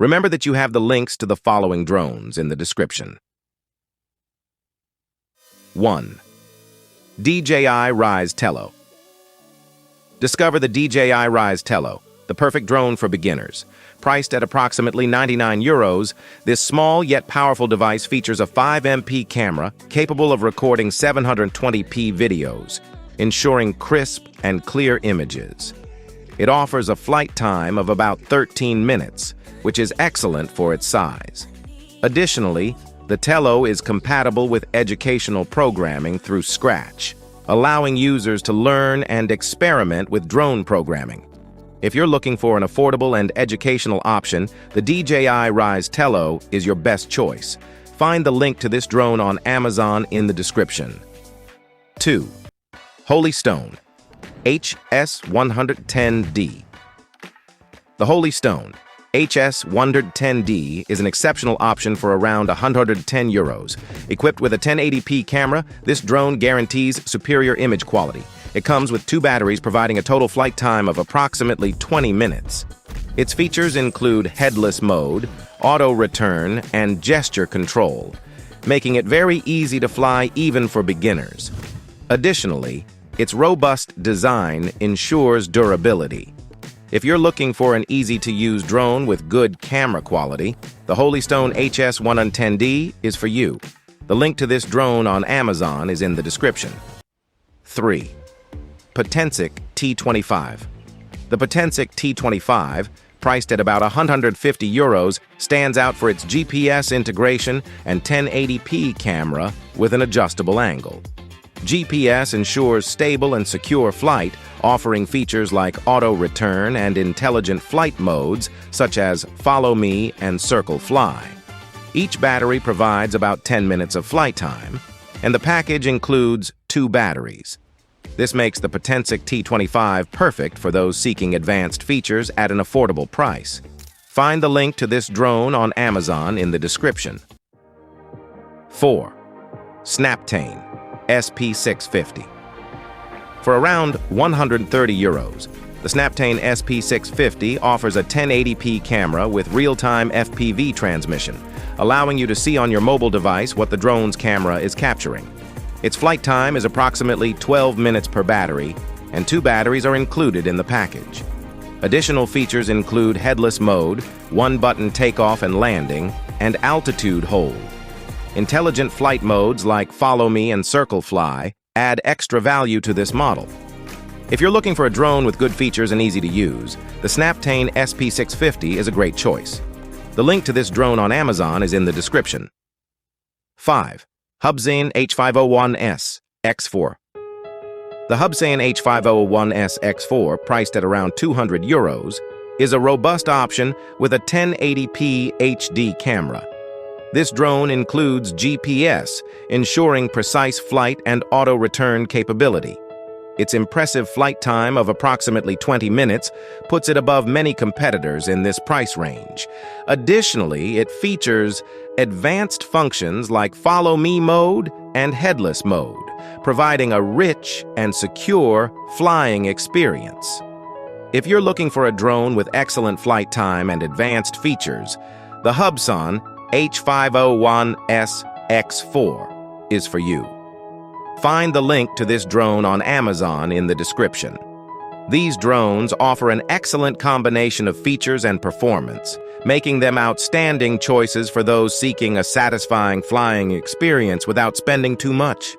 Remember that you have the links to the following drones in the description. 1. DJI Rise Tello. Discover the DJI Rise Tello, the perfect drone for beginners. Priced at approximately €99, this small yet powerful device features a 5MP camera capable of recording 720p videos, ensuring crisp and clear images. It offers a flight time of about 13 minutes, which is excellent for its size. Additionally, the Tello is compatible with educational programming through Scratch, allowing users to learn and experiment with drone programming. If you're looking for an affordable and educational option, the DJI Rise Tello is your best choice. Find the link to this drone on Amazon in the description. 2. Holy Stone HS110D. The Holy Stone HS110D is an exceptional option for around €110. Equipped with a 1080p camera, this drone guarantees superior image quality. It comes with 2 batteries, providing a total flight time of approximately 20 minutes. Its features include headless mode, auto return, and gesture control, making it very easy to fly even for beginners. Additionally, its robust design ensures durability. If you're looking for an easy-to-use drone with good camera quality, the Holy Stone HS110D is for you. The link to this drone on Amazon is in the description. 3. Potensic T25. The Potensic T25, priced at about €150, stands out for its GPS integration and 1080p camera with an adjustable angle. GPS ensures stable and secure flight, offering features like auto return and intelligent flight modes such as Follow Me and Circle Fly. Each battery provides about 10 minutes of flight time, and the package includes 2 batteries. This makes the Potensic T25 perfect for those seeking advanced features at an affordable price. Find the link to this drone on Amazon in the description. 4. Snaptane SP650. For around €130, the Snaptane SP650 offers a 1080p camera with real-time FPV transmission, allowing you to see on your mobile device what the drone's camera is capturing. Its flight time is approximately 12 minutes per battery, and 2 batteries are included in the package. Additional features include headless mode, 1-button takeoff and landing, and altitude hold. Intelligent flight modes like Follow Me and Circle Fly add extra value to this model. If you're looking for a drone with good features and easy to use, the Snaptane SP650 is a great choice. The link to this drone on Amazon is in the description. 5. Hubzone H501S X4. The Hubzone H501S X4, priced at around €200, is a robust option with a 1080p HD camera. This drone includes GPS, ensuring precise flight and auto-return capability. Its impressive flight time of approximately 20 minutes puts it above many competitors in this price range. Additionally, it features advanced functions like Follow Me mode and headless mode, providing a rich and secure flying experience. If you're looking for a drone with excellent flight time and advanced features, the Hubzone H501S X4 is for you. Find the link to this drone on Amazon in the description. These drones offer an excellent combination of features and performance, making them outstanding choices for those seeking a satisfying flying experience without spending too much.